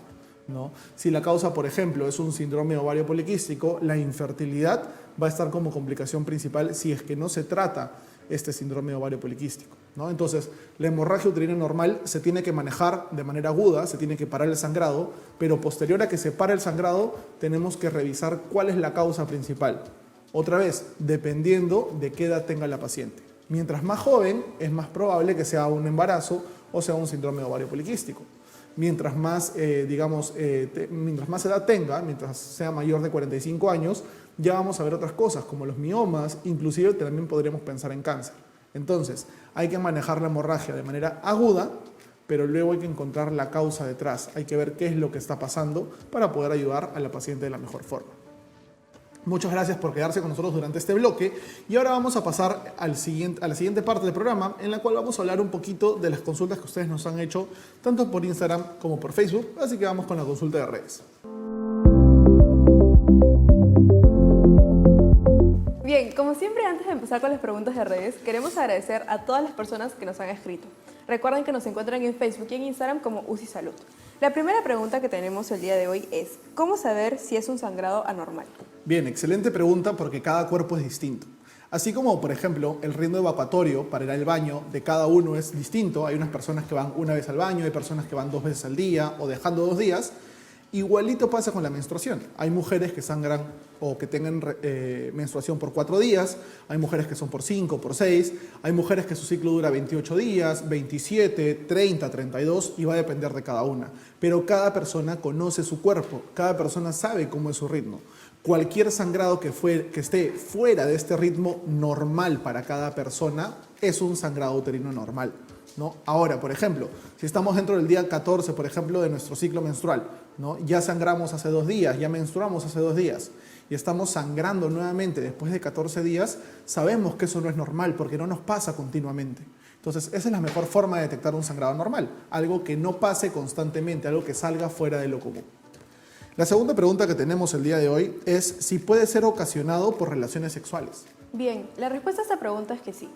¿no? Si la causa, por ejemplo, es un síndrome ovario poliquístico, la infertilidad va a estar como complicación principal si es que no se trata este síndrome ovario poliquístico, ¿no? Entonces, la hemorragia uterina normal se tiene que manejar de manera aguda, se tiene que parar el sangrado, pero posterior a que se pare el sangrado, tenemos que revisar cuál es la causa principal. Otra vez, dependiendo de qué edad tenga la paciente. Mientras más joven, es más probable que sea un embarazo o sea un síndrome ovario poliquístico. Mientras más, mientras más edad tenga, mientras sea mayor de 45 años, ya vamos a ver otras cosas, como los miomas, inclusive también podríamos pensar en cáncer. Entonces, hay que manejar la hemorragia de manera aguda, pero luego hay que encontrar la causa detrás. Hay que ver qué es lo que está pasando para poder ayudar a la paciente de la mejor forma. Muchas gracias por quedarse con nosotros durante este bloque y ahora vamos a pasar a la siguiente parte del programa en la cual vamos a hablar un poquito de las consultas que ustedes nos han hecho tanto por Instagram como por Facebook, así que vamos con la consulta de redes. Bien, como siempre antes de empezar con las preguntas de redes, queremos agradecer a todas las personas que nos han escrito. Recuerden que nos encuentran en Facebook y en Instagram como UCI Salud. La primera pregunta que tenemos el día de hoy es, ¿cómo saber si es un sangrado anormal? Bien, excelente pregunta porque cada cuerpo es distinto. Así como, por ejemplo, el ritmo evacuatorio para ir al baño de cada uno es distinto. Hay unas personas que van una vez al baño, hay personas que van 2 veces al día o dejando 2 días. Igualito pasa con la menstruación. Hay mujeres que sangran o que tengan menstruación por 4 días, hay mujeres que son por 5, por 6, hay mujeres que su ciclo dura 28 días, 27, 30, 32 y va a depender de cada una. Pero cada persona conoce su cuerpo, cada persona sabe cómo es su ritmo. Cualquier sangrado que esté fuera de este ritmo normal para cada persona es un sangrado uterino normal, ¿no? Ahora, por ejemplo, si estamos dentro del día 14, por ejemplo, de nuestro ciclo menstrual, ¿no? Ya sangramos hace 2 días, ya menstruamos hace 2 días y estamos sangrando nuevamente después de 14 días, sabemos que eso no es normal porque no nos pasa continuamente. Entonces, esa es la mejor forma de detectar un sangrado normal, algo que no pase constantemente, algo que salga fuera de lo común. La segunda pregunta que tenemos el día de hoy es si puede ser ocasionado por relaciones sexuales. Bien, la respuesta a esta pregunta es que sí,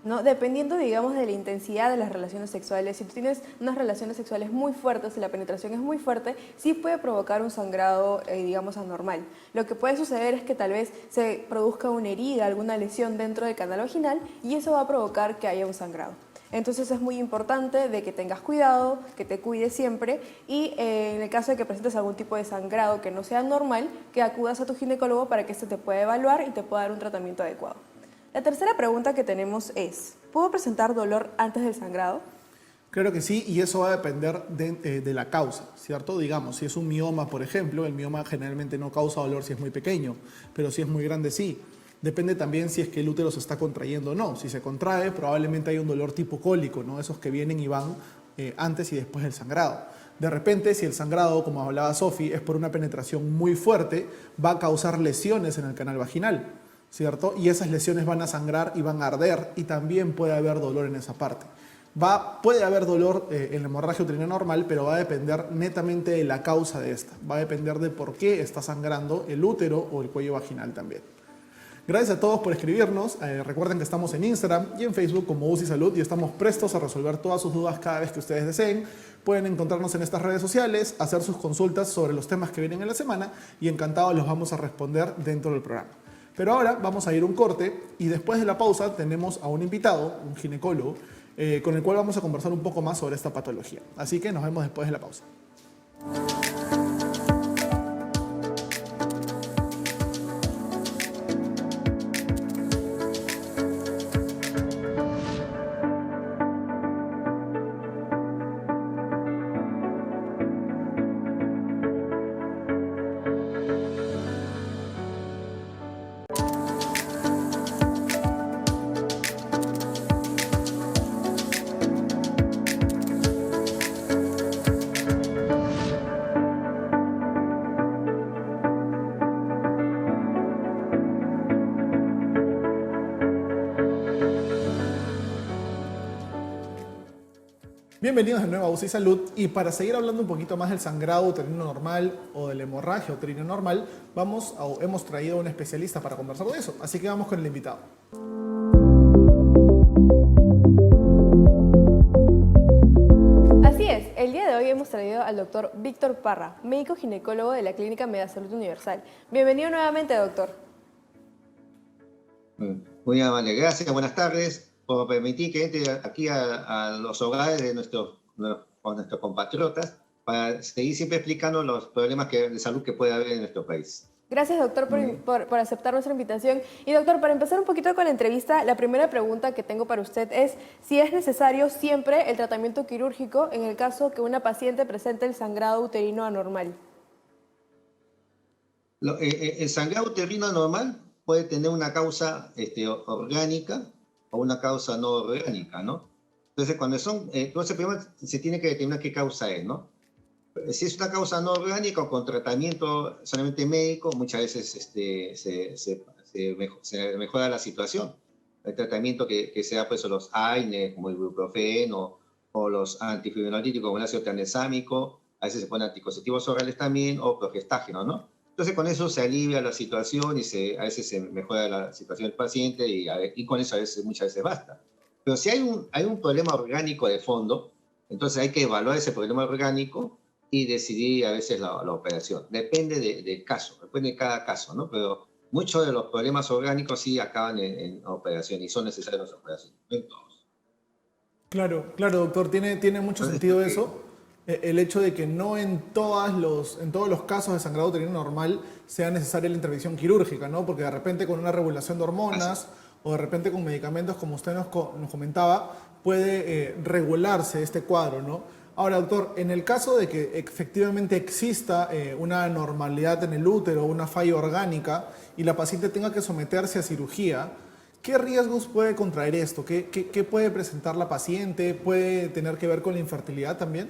¿no? Dependiendo, digamos, de la intensidad de las relaciones sexuales, si tú tienes unas relaciones sexuales muy fuertes y la penetración es muy fuerte, sí puede provocar un sangrado, digamos, anormal. Lo que puede suceder es que tal vez se produzca una herida, alguna lesión dentro del canal vaginal y eso va a provocar que haya un sangrado. Entonces es muy importante de que tengas cuidado, que te cuides siempre y en el caso de que presentes algún tipo de sangrado que no sea normal, que acudas a tu ginecólogo para que éste te pueda evaluar y te pueda dar un tratamiento adecuado. La tercera pregunta que tenemos es, ¿puedo presentar dolor antes del sangrado? Claro que sí, y eso va a depender de la causa, ¿cierto? Digamos, si es un mioma, por ejemplo, el mioma generalmente no causa dolor si es muy pequeño, pero si es muy grande, sí. Depende también si es que el útero se está contrayendo o no. Si se contrae, probablemente hay un dolor tipo cólico, ¿no? Esos que vienen y van antes y después del sangrado. De repente, si el sangrado, como hablaba Sofi, es por una penetración muy fuerte, va a causar lesiones en el canal vaginal, ¿cierto? Y esas lesiones van a sangrar y van a arder y también puede haber dolor en esa parte. Puede haber dolor en la hemorragia uterina normal, pero va a depender netamente de la causa de esta. Va a depender de por qué está sangrando el útero o el cuello vaginal también. Gracias a todos por escribirnos. Recuerden que estamos en Instagram y en Facebook como UCI Salud y estamos prestos a resolver todas sus dudas cada vez que ustedes deseen. Pueden encontrarnos en estas redes sociales, hacer sus consultas sobre los temas que vienen en la semana y encantados los vamos a responder dentro del programa. Pero ahora vamos a ir a un corte y después de la pausa tenemos a un invitado, un ginecólogo, con el cual vamos a conversar un poco más sobre esta patología. Así que nos vemos después de la pausa. Bienvenidos de nuevo a UCI Salud y para seguir hablando un poquito más del sangrado uterino normal o de la hemorragia uterina normal, hemos traído a un especialista para conversar de eso, así que vamos con el invitado. Así es, el día de hoy hemos traído al doctor Víctor Parra, médico ginecólogo de la Clínica Medasalud Universal. Bienvenido nuevamente, doctor. Muy amable, gracias, buenas tardes por permitir que entre aquí a los hogares de nuestros compatriotas para seguir siempre explicando los problemas de salud que puede haber en nuestro país. Gracias, doctor, por aceptar nuestra invitación. Y, doctor, para empezar un poquito con la entrevista, la primera pregunta que tengo para usted es si es necesario siempre el tratamiento quirúrgico en el caso que una paciente presente el sangrado uterino anormal. El sangrado uterino anormal puede tener una causa orgánica o una causa no orgánica, ¿no? Entonces, entonces primero se tiene que determinar qué causa es, ¿no? Si es una causa no orgánica o con tratamiento solamente médico, muchas veces se mejora la situación. El tratamiento que sea, pues, los AINES, como el ibuprofeno, o los antifibrinolíticos, como el ácido tranexámico, a veces se ponen anticonceptivos orales también, o progestágenos, ¿no? Entonces, con eso se alivia la situación y a veces se mejora la situación del paciente y con eso muchas veces basta. Pero si hay un problema orgánico de fondo, entonces hay que evaluar ese problema orgánico y decidir a veces la operación. Depende del caso, depende de cada caso, ¿no? Pero muchos de los problemas orgánicos sí acaban en operación y son necesarias las operaciones. No en todos. Claro, claro, doctor, tiene mucho Entonces, sentido eso. El hecho de que no en todos los casos de sangrado uterino normal sea necesaria la intervención quirúrgica, ¿no? Porque de repente con una regulación de así. hormonas o de repente con medicamentos, como usted nos comentaba, puede regularse este cuadro, ¿no? Ahora, doctor, en el caso de que efectivamente exista una anormalidad en el útero, una falla orgánica y la paciente tenga que someterse a cirugía, ¿qué riesgos puede contraer esto? ¿Qué puede presentar la paciente? ¿Puede tener que ver con la infertilidad también?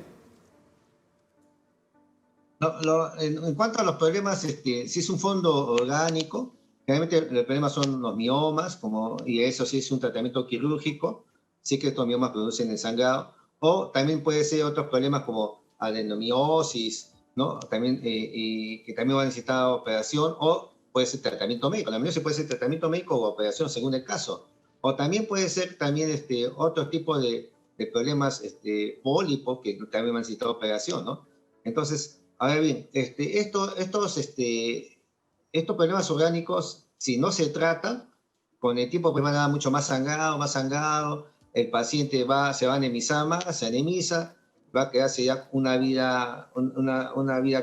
En cuanto a los problemas, si es un fondo orgánico, generalmente el problema son los miomas, y eso sí es un tratamiento quirúrgico, sí que estos miomas producen el sangrado, o también puede ser otros problemas como adenomiosis, ¿no? También, y que también va a necesitar operación, o puede ser tratamiento médico. La adenomiosis puede ser tratamiento médico o operación según el caso. O también puede ser también otro tipo de problemas, pólipos, que también van a necesitar operación, ¿no? Entonces, a ver bien, estos problemas orgánicos, si no se tratan, con el tiempo pues van a dar mucho más sangrado, el paciente se va a anemizar más, se anemiza, va a quedarse ya una vida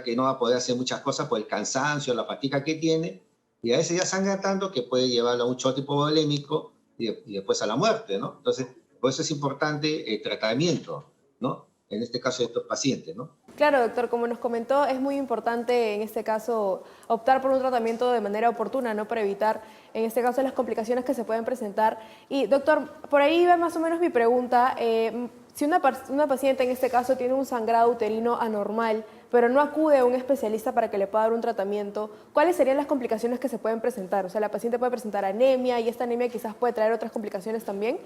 que no va a poder hacer muchas cosas por el cansancio, la fatiga que tiene, y a veces ya sangra tanto que puede llevarlo a un choque hipovolémico y después a la muerte, ¿no? Entonces, por eso es importante el tratamiento, ¿no? En este caso de estos pacientes, ¿no? Claro, doctor, como nos comentó, es muy importante en este caso optar por un tratamiento de manera oportuna, ¿no? Para evitar, en este caso, las complicaciones que se pueden presentar. Y, doctor, por ahí va más o menos mi pregunta. Si una paciente en este caso tiene un sangrado uterino anormal, pero no acude a un especialista para que le pueda dar un tratamiento, ¿cuáles serían las complicaciones que se pueden presentar? O sea, la paciente puede presentar anemia y esta anemia quizás puede traer otras complicaciones también.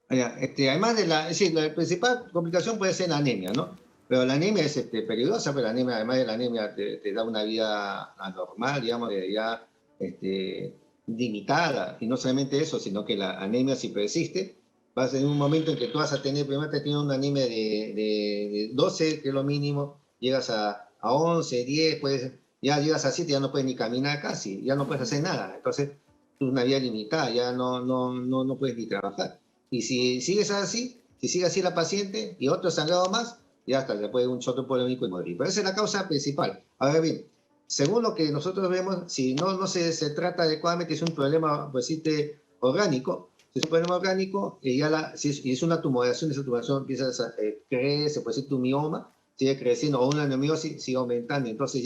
Ya, además sí, la principal complicación puede ser la anemia, ¿no? Pero la anemia es peligrosa, pero la anemia, además de la anemia, te da una vida anormal, digamos, ya limitada. Y no solamente eso, sino que la anemia, si persiste, vas a tener un momento en que tú vas a tener, primero te tienes una anemia de 12, que es lo mínimo, llegas a 11, 10, ya llegas a 7, ya no puedes ni caminar casi, ya no puedes hacer nada. Entonces, es una vida limitada, ya no puedes ni trabajar. Y si sigues así, si sigue así la paciente y otro sangrado más, ya hasta le puede un choque polémico y morir. Pero esa es la causa principal. Ahora bien, según lo que nosotros vemos, si no se trata adecuadamente, es un problema, pues, orgánico. Si es un problema orgánico, si es una tumoración, esa tumoración empieza a crece, puede ser tu mioma, sigue creciendo, o una anemiosis sigue aumentando. Entonces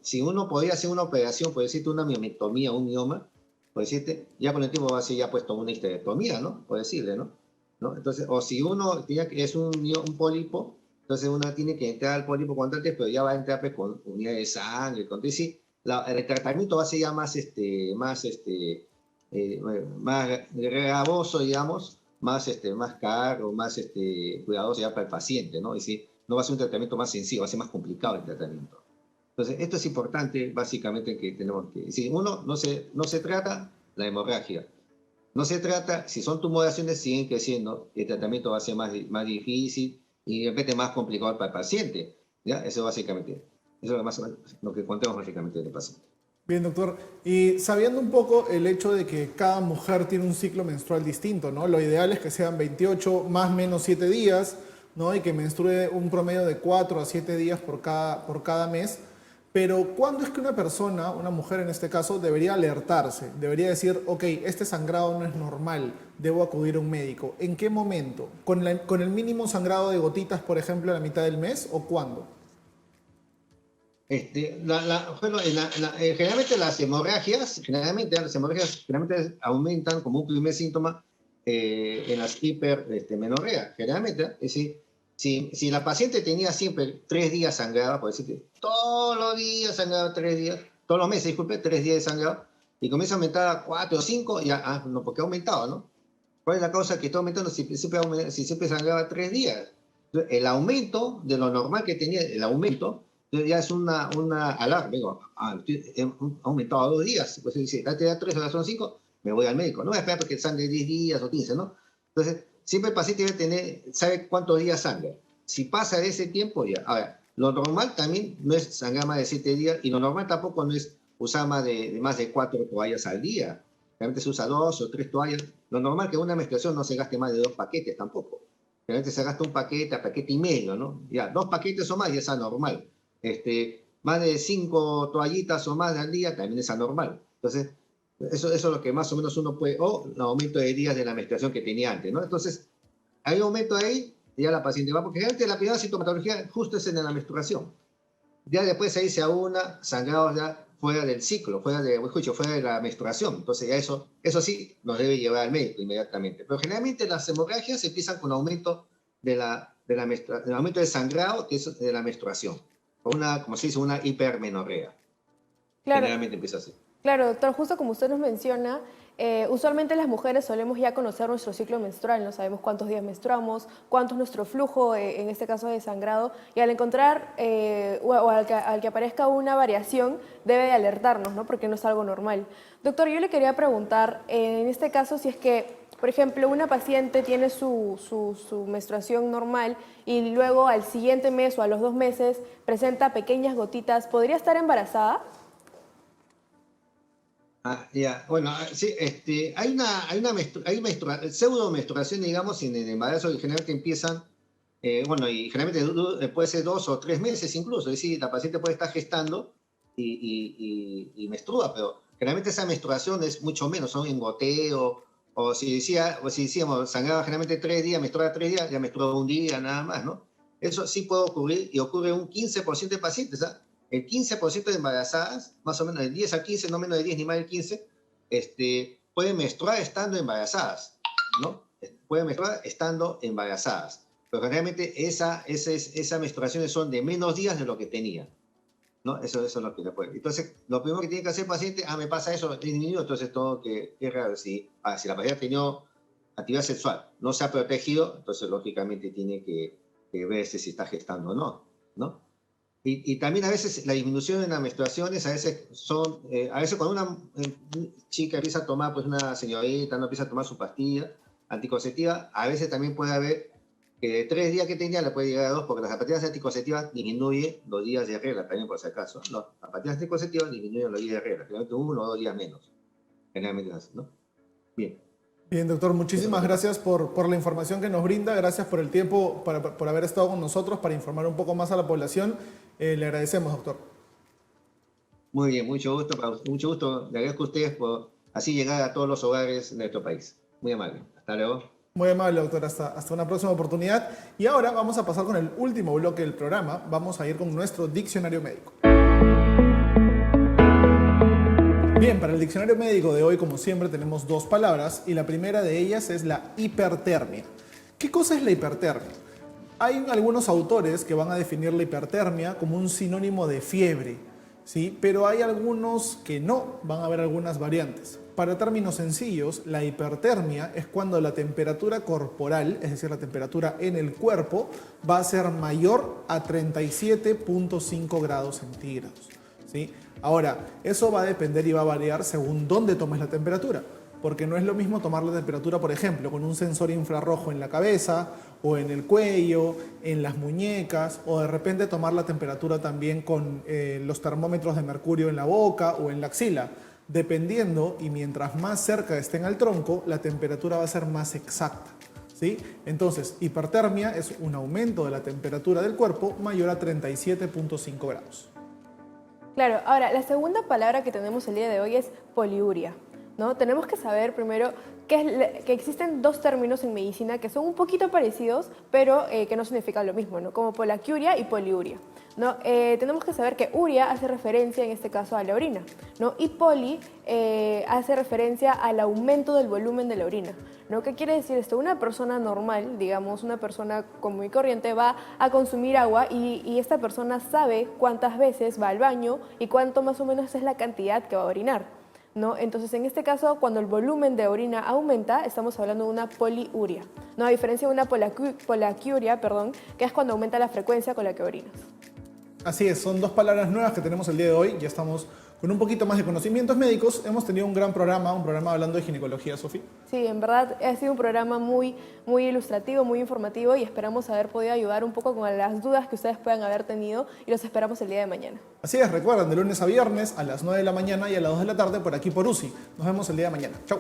si uno podría hacer una operación, puede decirte una miometomía, un mioma, por decirte, ya con el tiempo va a ser ya puesto una histerectomía, ¿no? Por decirle, ¿no? Entonces, o si uno es un pólipo, entonces uno tiene que entrar al pólipo cuanto antes, pero ya va a entrar pues, con unidades de sangre, entonces sí, el tratamiento va a ser ya más gravoso, digamos, más caro, más cuidadoso ya para el paciente, ¿no? Y sí, no va a ser un tratamiento más sencillo, va a ser más complicado el tratamiento. Entonces, esto es importante, básicamente, que tenemos que... Si uno no se trata, la hemorragia. No se trata, si son tumoraciones, siguen creciendo, el tratamiento va a ser más difícil y de repente más complicado para el paciente. ¿Ya? Eso básicamente, eso es lo que contamos básicamente del paciente. Bien, doctor. Y sabiendo un poco el hecho de que cada mujer tiene un ciclo menstrual distinto, ¿no? Lo ideal es que sean 28 más o menos 7 días, ¿no? Y que menstrue un promedio de 4 a 7 días por cada mes. Pero ¿cuándo es que una persona, una mujer en este caso, debería alertarse? Debería decir, ok, este sangrado no es normal, debo acudir a un médico. ¿En qué momento? ¿Con el mínimo sangrado de gotitas, por ejemplo, a la mitad del mes o cuándo? Generalmente las hemorragias generalmente aumentan como un primer síntoma en las hipermenorrea. Generalmente, es decir, si la paciente tenía siempre 3 días sangrada, por decirte, todos los días sangraba 3 días, todos los meses, disculpe, 3 días de sangrado, y comienza a aumentar a 4 o 5, ya, no, porque ha aumentado, ¿no? ¿Cuál es la causa que está aumentando si siempre sangraba 3 días? Entonces, el aumento de lo normal que tenía, el aumento, ya es una alarma. Digo, he aumentado a 2 días. Pues dice, antes era 3, ahora son 5, me voy al médico. No voy a esperar porque sangre 10 días o 15, ¿no? Entonces, siempre el paciente sabe cuántos días sangra. Si pasa de ese tiempo, ya. Ahora, Lo normal también no es sangrar más de 7 días y lo normal tampoco no es usar más de 4 toallas al día. Realmente se usa 2 o 3 toallas. Lo normal es que una menstruación no se gaste más de 2 paquetes tampoco. Realmente se gasta un paquete a paquete y medio, ¿no? Ya, 2 paquetes o más ya es anormal. Más de 5 toallitas o más al día también es anormal. Entonces, eso es lo que más o menos uno puede, o el aumento de días de la menstruación que tenía antes, ¿no? Entonces, hay un aumento ahí, y ya la paciente va, porque realmente la primera sintomatología justo es en la menstruación. Ya después ahí se aúna sangrados ya fuera del ciclo, fuera de la menstruación. Entonces ya eso sí nos debe llevar al médico inmediatamente. Pero generalmente las hemorragias empiezan con aumento del aumento del sangrado, que es de la menstruación. O como se dice, una hipermenorrea. Claro. Generalmente empieza así. Claro, doctor, justo como usted nos menciona, usualmente las mujeres solemos ya conocer nuestro ciclo menstrual, no sabemos cuántos días menstruamos, cuánto es nuestro flujo, en este caso de sangrado, y al encontrar o al que aparezca una variación debe de alertarnos, ¿no? Porque no es algo normal. Doctor, yo le quería preguntar, en este caso, si es que, por ejemplo, una paciente tiene su menstruación normal y luego al siguiente mes o a los 2 meses presenta pequeñas gotitas, ¿podría estar embarazada? Ya, bueno, sí, hay pseudo menstruación, digamos, en el embarazo, que generalmente empiezan, bueno, y generalmente puede ser 2 o 3 meses incluso, es decir, la paciente puede estar gestando y menstrua, pero generalmente esa menstruación es mucho menos, son en goteo, o si decíamos, sangraba generalmente 3 días, menstruaba 3 días, ya menstrua un día, nada más, ¿no? Eso sí puede ocurrir, y ocurre un 15% de pacientes, ¿ah? El 15% de embarazadas, más o menos de 10 a 15, no menos de 10 ni más de 15, pueden menstruar estando embarazadas, ¿no? Pueden menstruar estando embarazadas. Pero generalmente esas menstruaciones son de menos días de lo que tenía, ¿no? Eso es lo que le puede. Entonces, lo primero que tiene que hacer el paciente, me pasa eso, disminuyo, entonces todo que es raro. Si la paciente ha tenido actividad sexual, no se ha protegido, entonces lógicamente tiene que verse si está gestando o no, ¿no? Y también a veces la disminución en las menstruaciones, a veces cuando una chica empieza a tomar, pues una señorita, no empieza a tomar su pastilla anticonceptiva, a veces también puede haber que de 3 días que tenía le puede llegar a 2, porque las pastillas anticonceptivas disminuyen los días de regla, también por si acaso. No, las pastillas anticonceptivas disminuyen los días de regla, generalmente 1 o 2 días menos. Generalmente es así, ¿no? Bien. Bien, doctor, muchísimas gracias por la información que nos brinda, gracias por el tiempo, por haber estado con nosotros para informar un poco más a la población. Le agradecemos, doctor. Muy bien, mucho gusto. Le agradezco a ustedes por así llegar a todos los hogares de nuestro país. Muy amable. Hasta luego. Muy amable, doctor. Hasta una próxima oportunidad. Y ahora vamos a pasar con el último bloque del programa. Vamos a ir con nuestro diccionario médico. Bien, para el diccionario médico de hoy, como siempre, tenemos 2 palabras y la primera de ellas es la hipertermia. ¿Qué cosa es la hipertermia? Hay algunos autores que van a definir la hipertermia como un sinónimo de fiebre, ¿sí? Pero hay algunos que no, van a haber algunas variantes. Para términos sencillos, la hipertermia es cuando la temperatura corporal, es decir, la temperatura en el cuerpo, va a ser mayor a 37.5 grados centígrados, ¿sí? Ahora, eso va a depender y va a variar según dónde tomes la temperatura, porque no es lo mismo tomar la temperatura, por ejemplo, con un sensor infrarrojo en la cabeza, o en el cuello, en las muñecas, o de repente tomar la temperatura también con los termómetros de mercurio en la boca o en la axila. Dependiendo, y mientras más cerca estén al tronco, la temperatura va a ser más exacta, ¿sí? Entonces, hipertermia es un aumento de la temperatura del cuerpo mayor a 37.5 grados. Claro, ahora, la segunda palabra que tenemos el día de hoy es poliuria, ¿no? Tenemos que saber primero que existen 2 términos en medicina que son un poquito parecidos, pero que no significan lo mismo, ¿no? Como polaquiuria y poliuria, ¿no? Tenemos que saber que uria hace referencia en este caso a la orina, ¿no? Y poli hace referencia al aumento del volumen de la orina, ¿no? ¿Qué quiere decir esto? Una persona normal, digamos, una persona común y corriente va a consumir agua y esta persona sabe cuántas veces va al baño y cuánto más o menos es la cantidad que va a orinar, ¿no? Entonces, en este caso, cuando el volumen de orina aumenta, estamos hablando de una poliuria, ¿no? A diferencia de una polaquiuria, que es cuando aumenta la frecuencia con la que orinas. Así es, son 2 palabras nuevas que tenemos el día de hoy. Ya estamos Con un poquito más de conocimientos médicos, hemos tenido un gran programa, un programa hablando de ginecología, Sofía. Sí, en verdad ha sido un programa muy ilustrativo, muy informativo y esperamos haber podido ayudar un poco con las dudas que ustedes puedan haber tenido y los esperamos el día de mañana. Así es, recuerden, de lunes a viernes a las 9 de la mañana y a las 2 de la tarde por aquí por UCI. Nos vemos el día de mañana. Chau.